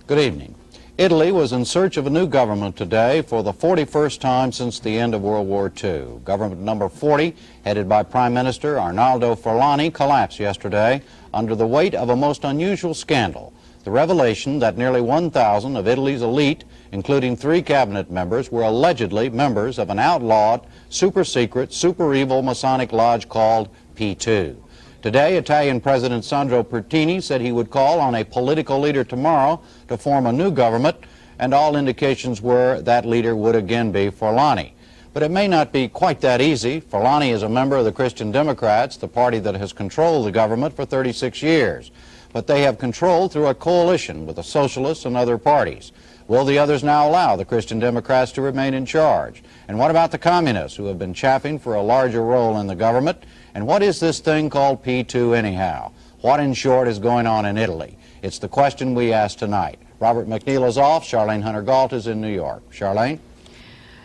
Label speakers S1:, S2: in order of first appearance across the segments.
S1: Good evening. Italy was in search of a new government today for the 41st time since the end of World War II. Government number 40, headed by Prime Minister Arnaldo Forlani, collapsed yesterday under the weight of a most unusual scandal. The revelation that nearly 1,000 of Italy's elite, including 3 cabinet members, were allegedly members of an outlawed, super-secret, super-evil Masonic lodge called P2. Today, Italian President Sandro Pertini said he would call on a political leader tomorrow to form a new government, and all indications were that leader would again be Forlani. But it may not be quite that easy. Forlani is a member of the Christian Democrats, the party that has controlled the government for 36 years. But they have control through a coalition with the socialists and other parties. Will the others now allow the Christian Democrats to remain in charge? And what about the communists who have been chaffing for a larger role in the government? And what is this thing called P2 anyhow? What, in short, is going on in Italy? It's the question we ask tonight. Robert McNeil is off. Charlene Hunter-Gault is in New York. Charlene?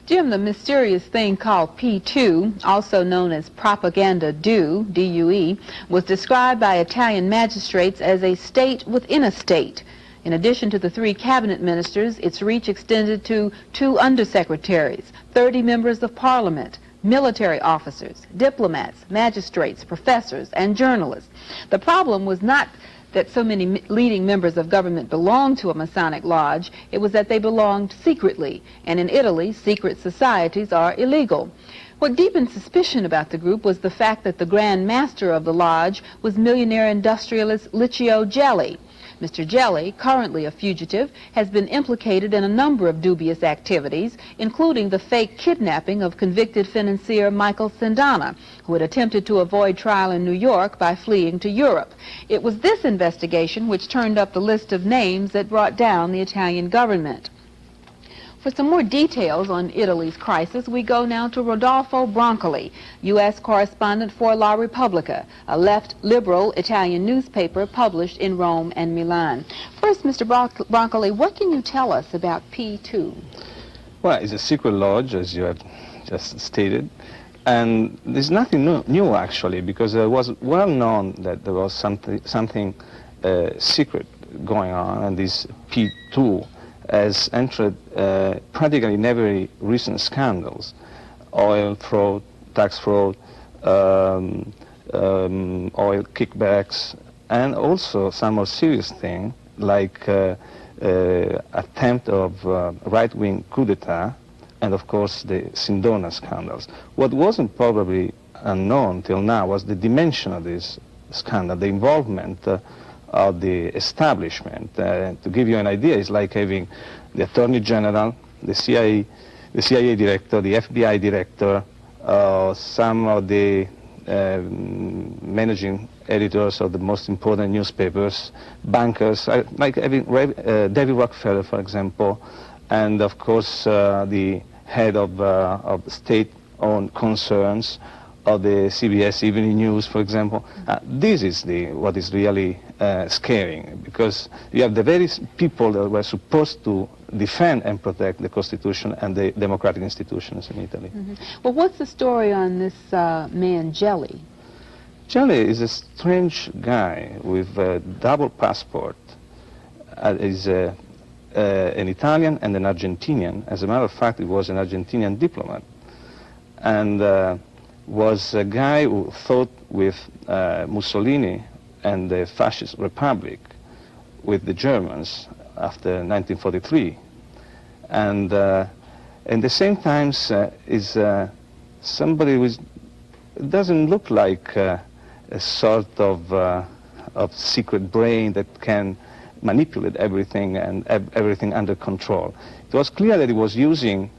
S2: Jim, the mysterious thing called P2, also known as propaganda due, D-U-E, was described by Italian magistrates as a state within a state. In addition to the 3 cabinet ministers, its reach extended to 2 undersecretaries, 30 members of parliament, military officers, diplomats, magistrates, professors, and journalists. The problem was not that so many leading members of government belonged to a Masonic lodge. It was that they belonged secretly, and in Italy, secret societies are illegal. What deepened suspicion about the group was the fact that the Grand Master of the lodge was millionaire industrialist Licio Gelli. Mr. Gelli, currently a fugitive, has been implicated in a number of dubious activities, including the fake kidnapping of convicted financier Michael Sindana, who had attempted to avoid trial in New York by fleeing to Europe. It was this investigation which turned up the list of names that brought down the Italian government. For some more details on Italy's crisis, we go now to Rodolfo Bronkley, U.S. correspondent for La Repubblica, a left liberal Italian newspaper published in Rome and Milan. First, Mr. Bronkley, what can you tell us about P2?
S3: Well, it's a secret lodge, as you have just stated, and there's nothing new actually, because it was well known that there was something secret going on, and this P2 has entered practically in every recent scandals: oil fraud, tax fraud, oil kickbacks, and also some more serious thing like attempt of right-wing coup d'etat, and of course the Sindona scandals. What wasn't probably unknown till now was the dimension of this scandal, the involvement of the establishment. To give you an idea, it's like having the Attorney General, the CIA director, the FBI director, some of the managing editors of the most important newspapers, bankers, like having David Rockefeller, for example, and of course the head of state-owned concerns, of the CBS Evening News, for example. This is what is really scaring, because you have the very people that were supposed to defend and protect the Constitution and the democratic institutions in Italy.
S2: Mm-hmm. Well, what's the story on this man, Gelli?
S3: Gelli is a strange guy with a double passport. He's an Italian and an Argentinian. As a matter of fact, he was an Argentinian diplomat, and was a guy who fought with Mussolini and the Fascist Republic with the Germans after 1943, and at the same time is somebody who doesn't look like a sort of secret brain that can manipulate everything and have everything under control. It was clear that he was using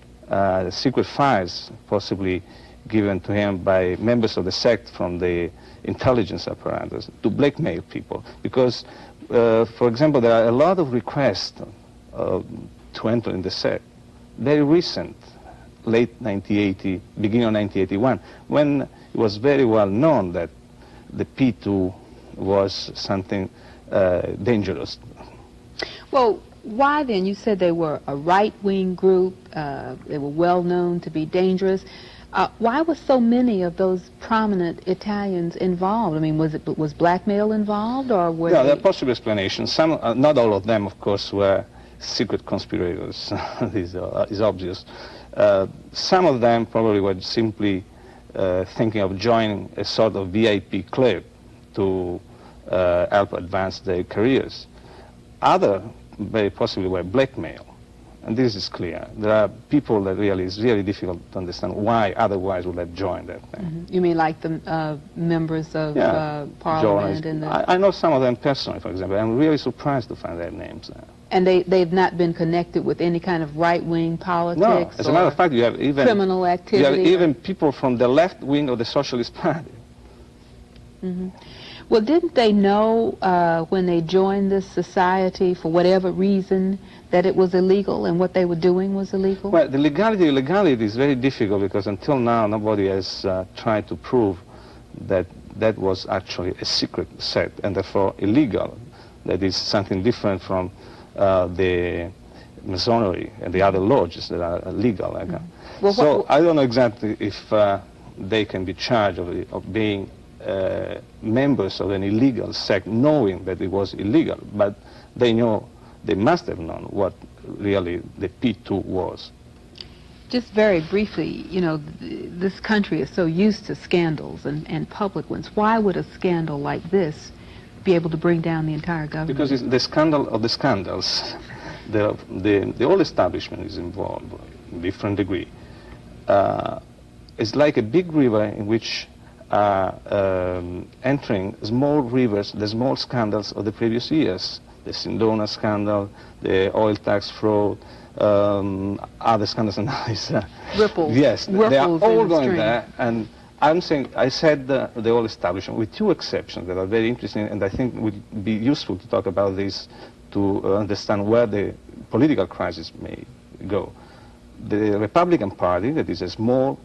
S3: secret files, possibly given to him by members of the sect from the intelligence apparatus, to blackmail people. Because, for example, there are a lot of requests to enter in the sect. Very recent, late 1980, beginning of 1981, when it was very well known that the P2 was something dangerous.
S2: Well, why then? You said they were a right-wing group. They were well known to be dangerous. Why was so many of those prominent Italians involved? I mean, was blackmail involved, or were
S3: No,
S2: they...
S3: there are possible explanations. Some, not all of them, of course, were secret conspirators. This is obvious. Some of them probably were simply thinking of joining a sort of VIP club to help advance their careers. Other very possibly were blackmail. And this is clear. There are people that really is really difficult to understand why otherwise would have joined that thing.
S2: Mm-hmm. You mean like the members of Parliament? And
S3: I know some of them personally, for example. I'm really surprised to find their names there.
S2: And they've not been connected with any kind of right-wing politics?
S3: No, as a matter of fact, you have even
S2: criminal activity?
S3: You have even people from the left wing of the Socialist Party.
S2: Mm-hmm. Well, didn't they know when they joined this society, for whatever reason, that it was illegal and what they were doing was illegal?
S3: Well, the illegality is very difficult because until now nobody has tried to prove that that was actually a secret set and therefore illegal. That is something different from the Masonry and the other lodges that are legal. Mm-hmm. Well, so I don't know exactly if they can be charged of being members of an illegal sect knowing that it was illegal, but they must have known what really the P2 was.
S2: Just very briefly, you know, this country is so used to scandals and public ones. Why would a scandal like this be able to bring down the entire government?
S3: Because it's the scandal of the scandals. The whole establishment is involved in different degree. It's like a big river in which entering small rivers, the small scandals of the previous years. The Sindona scandal, the oil tax fraud, other scandals and others.
S2: Ripples.
S3: Yes, they are all going
S2: stream.
S3: there. And I'm saying, I said the whole establishment, with two exceptions that are very interesting, and I think would be useful to talk about this to understand where the political crisis may go. The Republican Party, that is a small,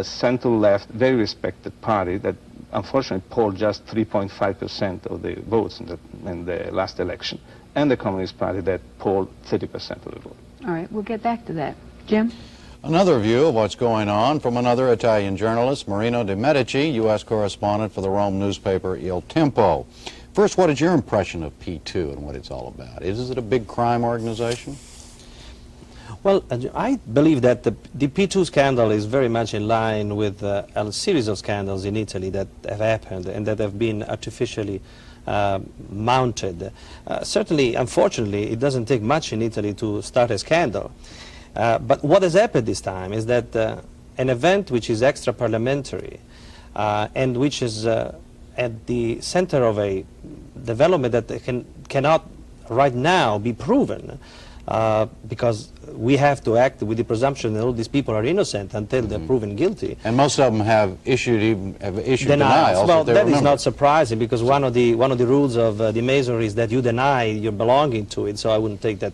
S3: center-left, very respected party that unfortunately polled just 3.5% of the votes in the last election, and the Communist Party that polled 30% of the vote.
S2: All right, we'll get back to that. Jim?
S1: Another view of what's going on from another Italian journalist, Marino de Medici, U.S. correspondent for the Rome newspaper Il Tempo. First, what is your impression of P2 and what it's all about? Is it a big crime organization?
S4: Well, I believe that the P2 scandal is very much in line with a series of scandals in Italy that have happened and that have been artificially mounted. Certainly, unfortunately, it doesn't take much in Italy to start a scandal. But what has happened this time is that an event which is extra-parliamentary and which is at the center of a development that cannot right now be proven because we have to act with the presumption that all these people are innocent until they're proven guilty.
S1: And most of them have issued denials.
S4: Well, that is not surprising because one of the rules of the Masonry is that you deny your belonging to it. So I wouldn't take that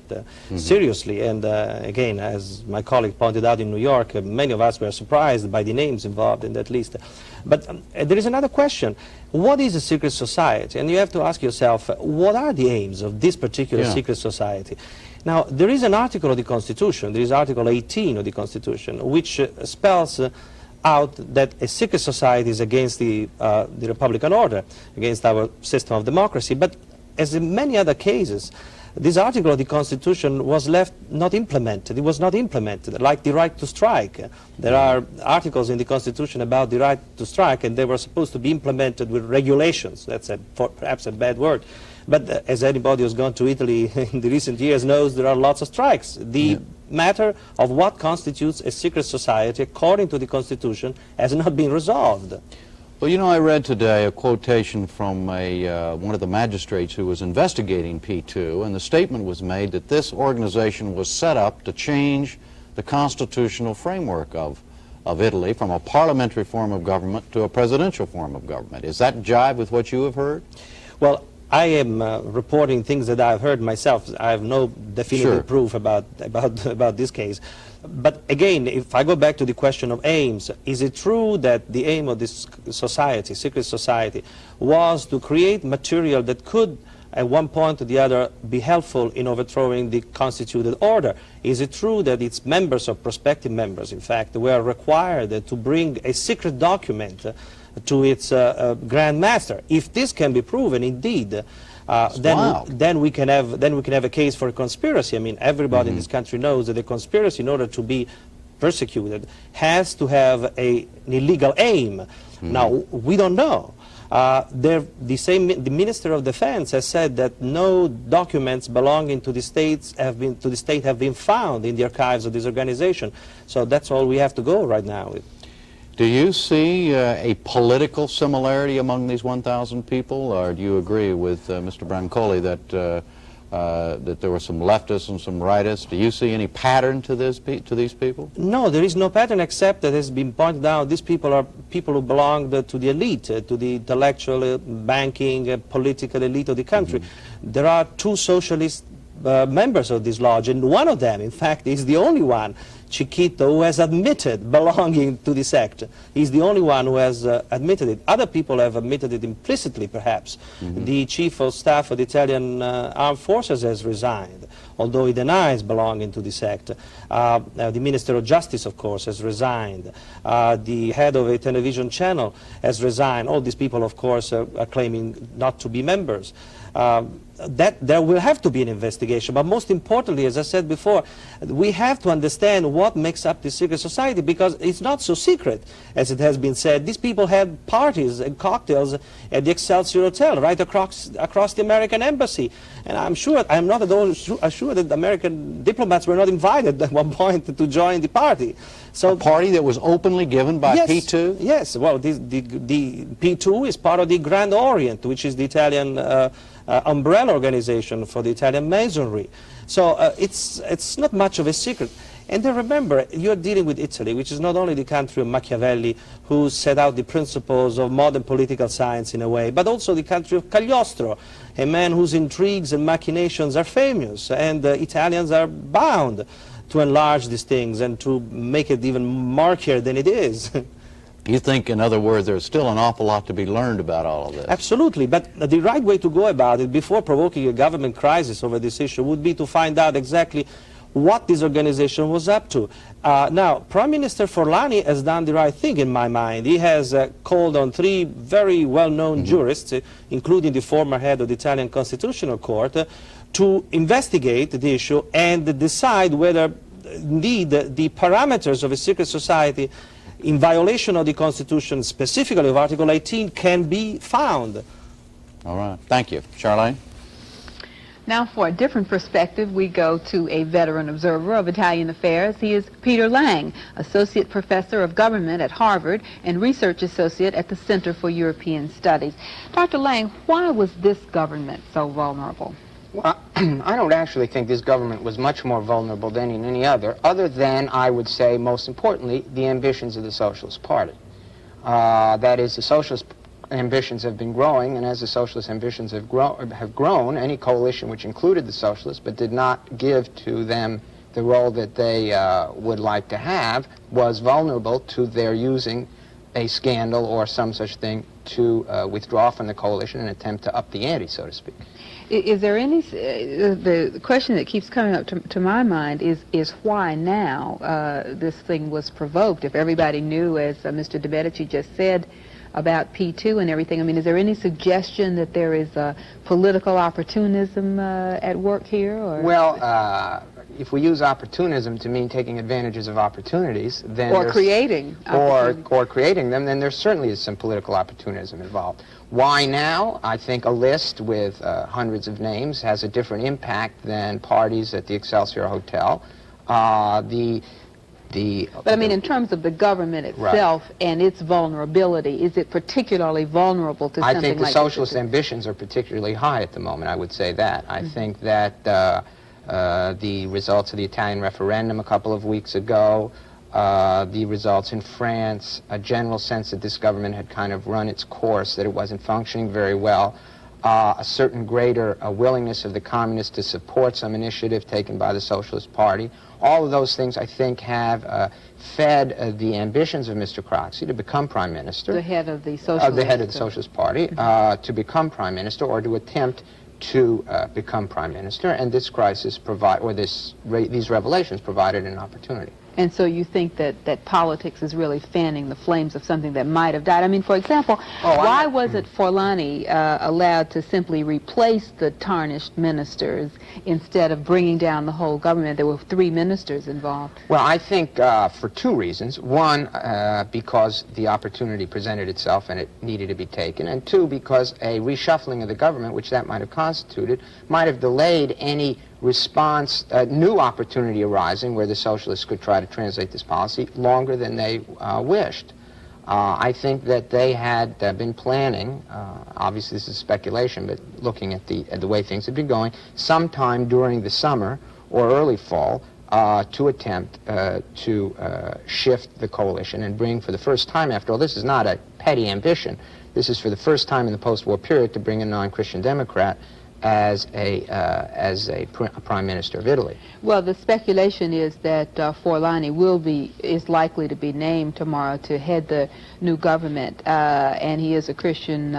S4: seriously. And again, as my colleague pointed out in New York, many of us were surprised by the names involved in that list. But there is another question. What is a secret society? And you have to ask yourself, what are the aims of this particular secret society? Now, there is an article of the Constitution, there is Article 18 of the Constitution, which spells out that a secret society is against the Republican order, against our system of democracy. But as in many other cases, this article of the Constitution was left not implemented. It was not implemented, like the right to strike. There are articles in the Constitution about the right to strike, and they were supposed to be implemented with regulations. That's perhaps a bad word. But as anybody who's gone to Italy in the recent years knows, there are lots of strikes. The matter of what constitutes a secret society, according to the Constitution, has not been resolved.
S1: Well, you know, I read today a quotation from one of the magistrates who was investigating P2, and the statement was made that this organization was set up to change the constitutional framework of Italy from a parliamentary form of government to a presidential form of government. Is that jive with what you have heard?
S4: Well, I am reporting things that I've heard myself. I have no definitive proof about this case. But again, if I go back to the question of aims, is it true that the aim of this society, secret society, was to create material that could at one point or the other be helpful in overthrowing the constituted order. Is it true that its members or prospective members, in fact, were required to bring a secret document to its Grand Master? If this can be proven, indeed, then we can have a case for a conspiracy. I mean, everybody in this country knows that a conspiracy, in order to be persecuted, has to have an illegal aim. Now, we don't know. The Minister of Defense has said that no documents belonging to the state have been found in the archives of this organization. So that's all we have to go right now with.
S1: Do you see a political similarity among these 1,000 people, or do you agree with Mr. Bronkley that that there were some leftists and some rightists? Do you see any pattern to these people?
S4: No, there is no pattern, except that has been pointed out these people are people who belong to the elite, to the intellectual, banking, political elite of the country. There are two socialist members of this lodge, and one of them, in fact, is the only one, Chiquito, who has admitted belonging to the sect. He's the only one who has admitted it. Other people have admitted it implicitly, perhaps. The chief of staff of the Italian armed forces has resigned, although he denies belonging to the sect. The Minister of Justice, of course, has resigned. The head of a television channel has resigned. All these people, of course, are claiming not to be members. That there will have to be an investigation, but most importantly, as I said before, we have to understand what makes up this secret society, because it's not so secret as it has been said. These people had parties and cocktails at the Excelsior Hotel right across the American embassy, and I'm not at all sure that the American diplomats were not invited at one point to join the party. So
S1: a party that was openly given by P2?
S4: Yes, well, the P2 is part of the Grand Orient, which is the Italian umbrella organization for the Italian Masonry. So it's not much of a secret. And then remember, you're dealing with Italy, which is not only the country of Machiavelli, who set out the principles of modern political science in a way, but also the country of Cagliostro, a man whose intrigues and machinations are famous, and Italians are bound to enlarge these things and to make it even murkier than it is.
S1: You think, in other words, there's still an awful lot to be learned about all of this?
S4: Absolutely, but the right way to go about it before provoking a government crisis over this issue would be to find out exactly what this organization was up to. Now, Prime Minister Forlani has done the right thing, in my mind. He has called on three very well-known jurists, including the former head of the Italian Constitutional Court, to investigate the issue and decide whether, indeed, the parameters of a secret society in violation of the Constitution, specifically of Article 18, can be found.
S1: All right. Thank you. Charlene?
S2: Now, for a different perspective, we go to a veteran observer of Italian affairs. He is Peter Lang, Associate Professor of Government at Harvard and Research Associate at the Center for European Studies. Dr. Lang, why was this government so vulnerable?
S5: Well, I don't actually think this government was much more vulnerable than any other than, I would say, most importantly, the ambitions of the Socialist Party. That is, the Socialist ambitions have been growing, and as the Socialist ambitions have grown, any coalition which included the Socialists but did not give to them the role that they would like to have was vulnerable to their using a scandal or some such thing to withdraw from the coalition and attempt to up the ante, so to speak.
S2: Is there any, the question that keeps coming up to my mind is why now this thing was provoked? If everybody knew, as Mr. De Medici just said, about P2 and everything, I mean, is there any suggestion that there is political opportunism at work here? Or?
S5: Well, if we use opportunism to mean taking advantages of opportunities, then
S2: or creating
S5: or creating them, then there certainly is some political opportunism involved. Why now? I think a list with hundreds of names has a different impact than parties at the Excelsior Hotel.
S2: But I mean, in terms of the government itself and its vulnerability, is it particularly vulnerable to something like this?
S5: I think the socialist ambitions are particularly high at the moment, I would say that. I think that the results of the Italian referendum a couple of weeks ago, the results in France, a general sense that this government had kind of run its course, that it wasn't functioning very well, a certain greater willingness of the communists to support some initiative taken by the Socialist Party. All of those things, I think, have fed the ambitions of Mr. Craxi to become Prime Minister.
S2: The head of the Socialist,
S5: the head of the Socialist Party, to become Prime Minister or to attempt to become prime minister, and this crisis these revelations provided an opportunity.
S2: And so you think that politics is really fanning the flames of something that might have died? I mean, for example, why was it Forlani allowed to simply replace the tarnished ministers instead of bringing down the whole government? There were 3 ministers involved.
S5: Well, I think for 2 reasons. One, because the opportunity presented itself and it needed to be taken, and 2, because a reshuffling of the government, which that might have constituted, might have delayed any response, new opportunity arising where the socialists could try to translate this policy longer than they wished. I think that they had been planning, obviously this is speculation, but looking at the way things had been going, sometime during the summer or early fall to attempt to shift the coalition and bring, for the first time, after all, this is not a petty ambition, this is for the first time in the post-war period to bring a non-Christian Democrat as a prime minister of Italy.
S2: Well, the speculation is that Forlani is likely to be named tomorrow to head the new government, and he is a Christian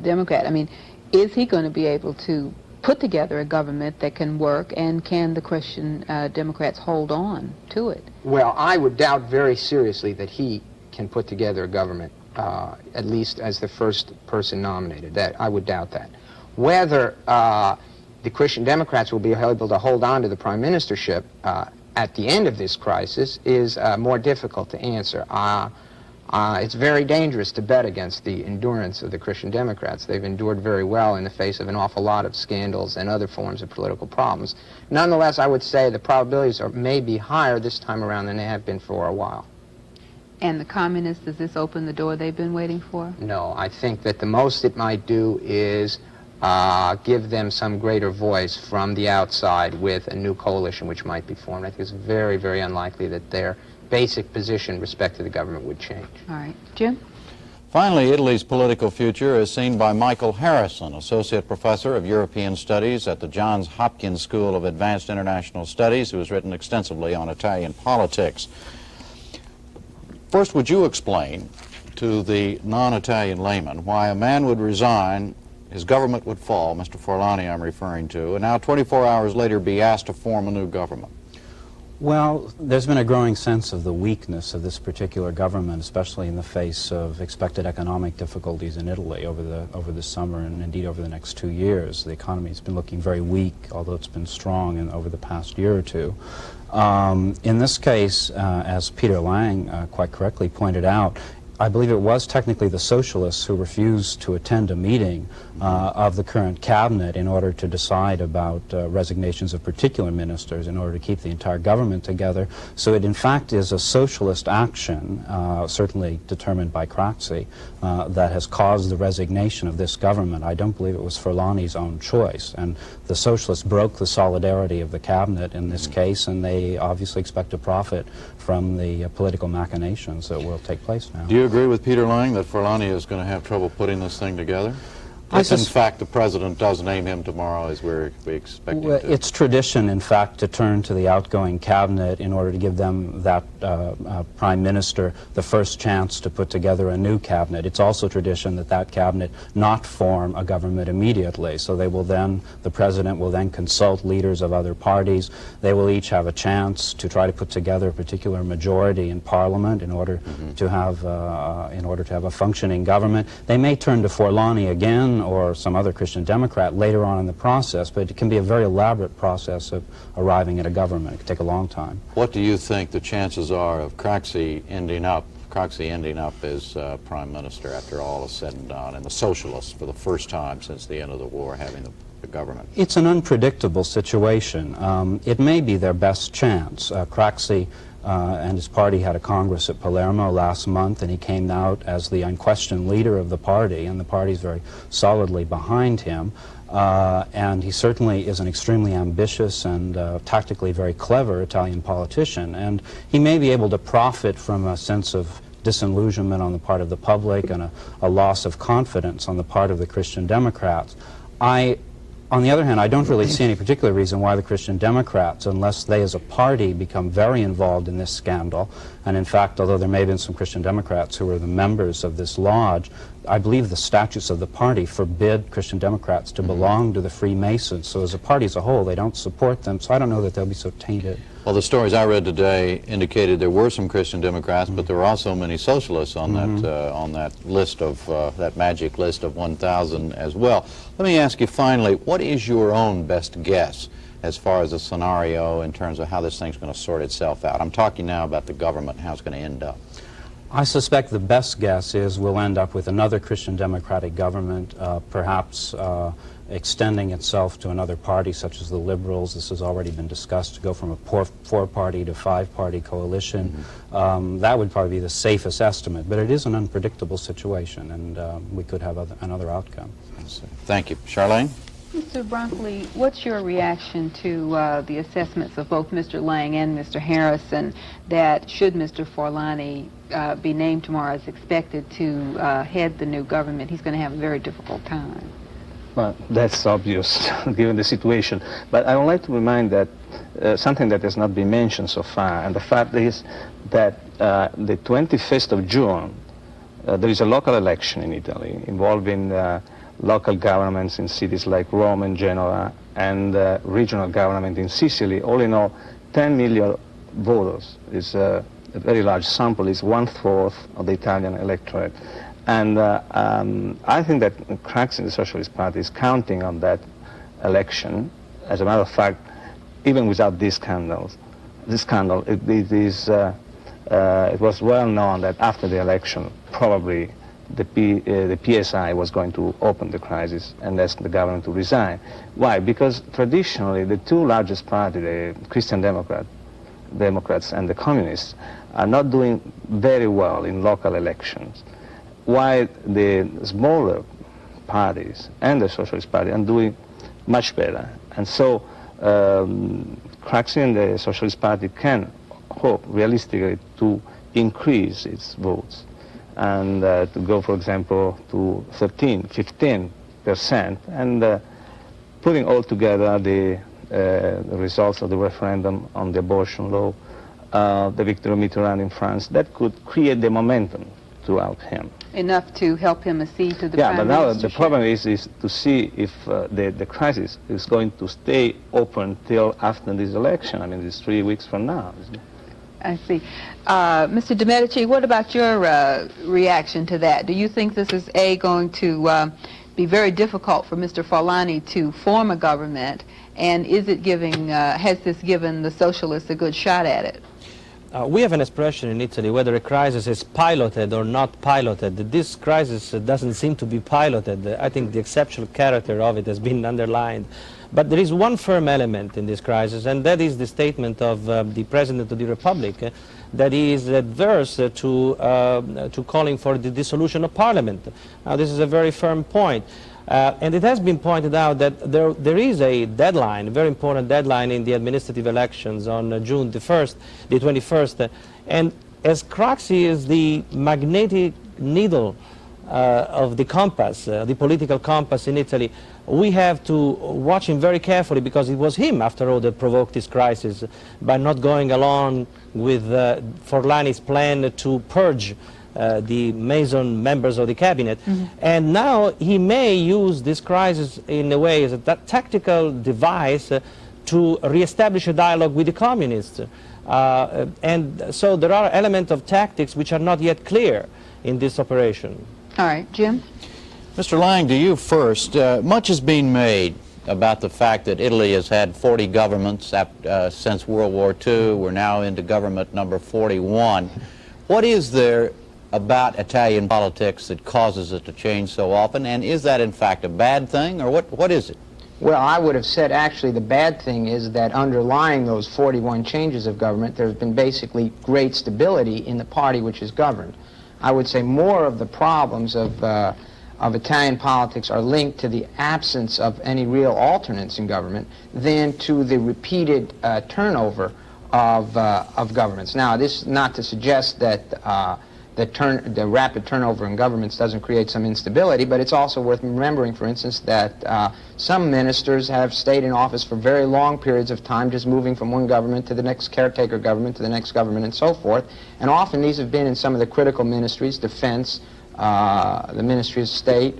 S2: Democrat. I mean, is he going to be able to put together a government that can work, and can the Christian Democrats hold on to it?
S5: Well, I would doubt very seriously that he can put together a government, at least as the first person nominated. I would doubt that. Whether the Christian Democrats will be able to hold on to the prime ministership at the end of this crisis is more difficult to answer. It's very dangerous to bet against the endurance of the Christian Democrats. They've endured very well in the face of an awful lot of scandals and other forms of political problems. Nonetheless, I would say the probabilities may be higher this time around than they have been for a while.
S2: And the communists, does this open the door they've been waiting for?
S5: No, I think that the most it might do is give them some greater voice from the outside with a new coalition which might be formed. I think it's very, very unlikely that their basic position with respect to the government would change.
S2: All right. Jim?
S1: Finally, Italy's political future is seen by Michael Harrison, Associate Professor of European Studies at the Johns Hopkins School of Advanced International Studies, who has written extensively on Italian politics. First, would you explain to the non-Italian layman why a man would resign, his government would fall, Mr. Forlani I'm referring to, and now 24 hours later be asked to form a new government?
S6: Well, there's been a growing sense of the weakness of this particular government, especially in the face of expected economic difficulties in Italy over the summer and indeed over the next 2 years. The economy has been looking very weak, although it's been strong over the past year or two. In this case, as Peter Lang quite correctly pointed out, I believe it was technically the socialists who refused to attend a meeting of the current cabinet in order to decide about resignations of particular ministers in order to keep the entire government together. So it in fact is a socialist action, certainly determined by Craxi, that has caused the resignation of this government. I don't believe it was Forlani's own choice. And the socialists broke the solidarity of the cabinet in this case, and they obviously expect to profit from the political machinations that will take place now.
S1: Do you agree with Peter Lang that Forlani is going to have trouble putting this thing together? If in fact the president does name him tomorrow as we expect him to.
S6: It's tradition, in fact, to turn to the outgoing cabinet in order to give them, that prime minister, the first chance to put together a new cabinet. It's also tradition that that cabinet not form a government immediately. So they will then, the president will then consult leaders of other parties. They will each have a chance to try to put together a particular majority in parliament in order to have a functioning government. They may turn to Forlani again or some other Christian Democrat later on in the process, but it can be a very elaborate process of arriving at a government. It could take a long time.
S1: What do you think the chances are of Craxi ending up as prime minister after all is said and done, and the socialists for the first time since the end of the war having the government?
S6: It's an unpredictable situation. It may be their best chance. Craxi and his party had a congress at Palermo last month, and he came out as the unquestioned leader of the party, and the party is very solidly behind him. And he certainly is an extremely ambitious and tactically very clever Italian politician, and he may be able to profit from a sense of disillusionment on the part of the public and a loss of confidence on the part of the Christian Democrats. I On the other hand, I don't really see any particular reason why the Christian Democrats, unless they as a party become very involved in this scandal, and in fact, although there may have been some Christian Democrats who were the members of this lodge, I believe the statutes of the party forbid Christian Democrats to belong to the Freemasons. So as a party as a whole, they don't support them, so I don't know that they'll be so tainted.
S1: Well, the stories I read today indicated there were some Christian Democrats, but there were also many socialists on that list of that magic list of 1,000 as well. Let me ask you finally, what is your own best guess as far as a scenario in terms of how this thing's going to sort itself out? I'm talking now about the government and how it's going to end up.
S6: I suspect the best guess is we'll end up with another Christian Democratic government, perhaps extending itself to another party such as the Liberals. This has already been discussed, to go from a four-party to five-party coalition. That would probably be the safest estimate, but it is an unpredictable situation, and we could have another outcome.
S1: Thank you. Charlene?
S2: Mr. Bronkley, what's your reaction to the assessments of both Mr. Lang and Mr. Harrison that should Mr. Forlani be named tomorrow as expected to head the new government, he's going to have a very difficult time?
S3: Well, that's obvious, given the situation. But I would like to remind that something that has not been mentioned so far, and the fact is that the 25th of June, there is a local election in Italy involving local governments in cities like Rome and Genoa, and regional government in Sicily. All in all, 10 million voters is a very large sample, is 1/4 of the Italian electorate. And I think that Craxi, the Socialist Party, is counting on that election. As a matter of fact, even without this scandal, it was well known that after the election, probably the PSI was going to open the crisis and ask the government to resign. Why? Because traditionally, the two largest parties, the Christian Democrats and the Communists, are not doing very well in local elections, while the smaller parties and the Socialist Party are doing much better. And so Craxi and the Socialist Party can hope realistically to increase its votes and to go, for example, to 13, 15%, and putting all together the results of the referendum on the abortion law, the victory of Mitterrand in France, that could create the momentum throughout him.
S2: Enough to help him accede to the
S3: Yeah,
S2: prime
S3: but now
S2: ministership.
S3: the problem is to see if the crisis is going to stay open till after this election. I mean, it's 3 weeks from now, isn't it?
S2: I see. Mr. De Medici, what about your reaction to that? Do you think this is, A, going to be very difficult for Mr. Forlani to form a government, and is it giving, has this given the socialists a good shot at it?
S4: We have an expression in Italy, whether a crisis is piloted or not piloted. This crisis doesn't seem to be piloted. I think the exceptional character of it has been underlined. But there is one firm element in this crisis, and that is the statement of the President of the Republic that he is adverse to calling for the dissolution of Parliament. Now, this is a very firm point. And it has been pointed out that there is a deadline, a very important deadline in the administrative elections on June the 21st. And as Craxi is the magnetic needle of the compass, the political compass in Italy, we have to watch him very carefully, because it was him, after all, that provoked this crisis by not going along with Forlani's plan to purge the Mason members of the cabinet. And now he may use this crisis in a way as a tactical device to reestablish a dialogue with the communists. And so there are elements of tactics which are not yet clear in this operation.
S2: All right, Jim?
S1: Mr. Lang, to you first. Much is being made about the fact that Italy has had 40 governments since World War II. We're now into government number 41. What is there about Italian politics that causes it to change so often, and is that in fact a bad thing, or what is it?
S5: Well, I would have said actually the bad thing is that underlying those 41 changes of government, there's been basically great stability in the party which is governed. I would say more of the problems of Italian politics are linked to the absence of any real alternates in government than to the repeated turnover of governments. Now, this is not to suggest that the rapid turnover in governments doesn't create some instability, but it's also worth remembering, for instance, that some ministers have stayed in office for very long periods of time, just moving from one government to the next caretaker government to the next government and so forth. And often these have been in some of the critical ministries, defense, the Ministry of State,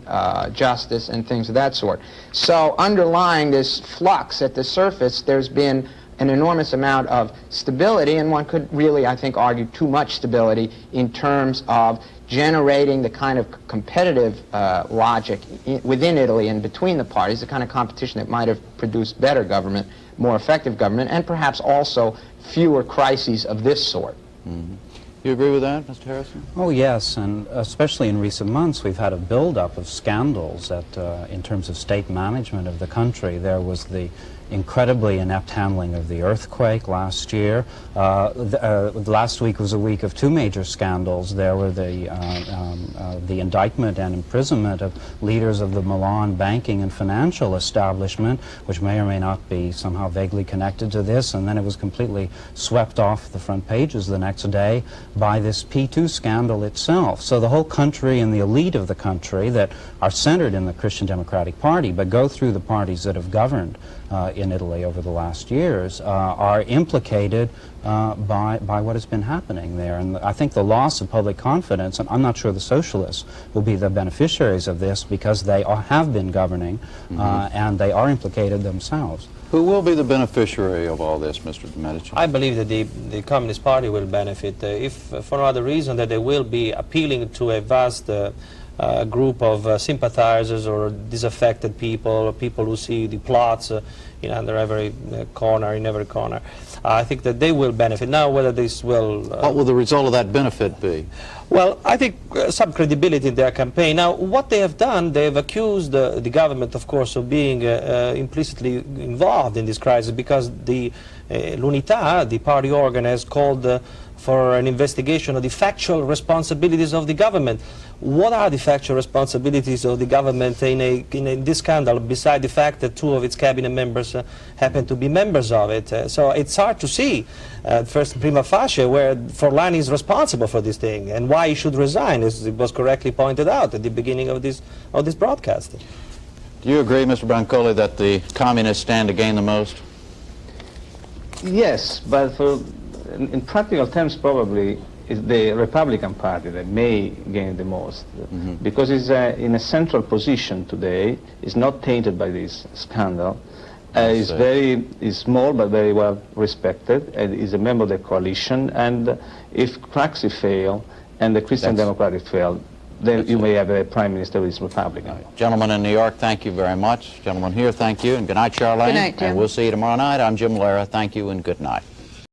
S5: Justice, and things of that sort. So underlying this flux at the surface, there's been an enormous amount of stability, and one could really, I think, argue too much stability in terms of generating the kind of competitive logic within Italy and between the parties, the kind of competition that might have produced better government, more effective government, and perhaps also fewer crises of this sort.
S1: Mm-hmm. You agree with that, Mr. Harrison?
S6: Oh, yes, and especially in recent months, we've had a buildup of scandals that, in terms of state management of the country. There was the incredibly inept handling of the earthquake last year. Last week was a week of two major scandals. There were the indictment and imprisonment of leaders of the Milan banking and financial establishment, which may or may not be somehow vaguely connected to this, and then it was completely swept off the front pages the next day by this P2 scandal itself. So the whole country and the elite of the country that are centered in the Christian Democratic Party, but go through the parties that have governed in Italy over the last years, are implicated by what has been happening there. And I think the loss of public confidence, and I'm not sure the socialists will be the beneficiaries of this because they have been governing, and they are implicated themselves.
S1: Who will be the beneficiary of all this, Mr. Medici?
S4: I believe that the Communist Party will benefit, if for no other reason that they will be appealing to a vast group of sympathizers or disaffected people, or people who see the plots under every corner, in every corner. I think that they will benefit. Now, whether this will...
S1: what will the result of that benefit be?
S4: Well, I think some credibility in their campaign. Now, what they have done, they've accused the government, of course, of being implicitly involved in this crisis, because the l'Unità, the party organ, has called for an investigation of the factual responsibilities of the government. What are the factual responsibilities of the government in this scandal, beside the fact that two of its cabinet members happen to be members of it? So it's hard to see, first prima facie, where Forlani is responsible for this thing and why he should resign, as it was correctly pointed out at the beginning of this broadcast.
S1: Do you agree, Mr. Bronkley, that the communists stand to gain the most?
S3: Yes, but in practical terms, probably it's the Republican Party that may gain the most, because it's in a central position today. It's not tainted by this scandal. It's small but very well respected, and is a member of the coalition. And if Craxi fail and the Christian Democratic fail, then you may have a prime minister who is Republican.
S1: Right. Gentlemen in New York, thank you very much. Gentlemen here, thank you, and good night, Charlene.
S2: Good night, Jim.
S1: And we'll see you tomorrow night. I'm Jim Lara. Thank you and good night.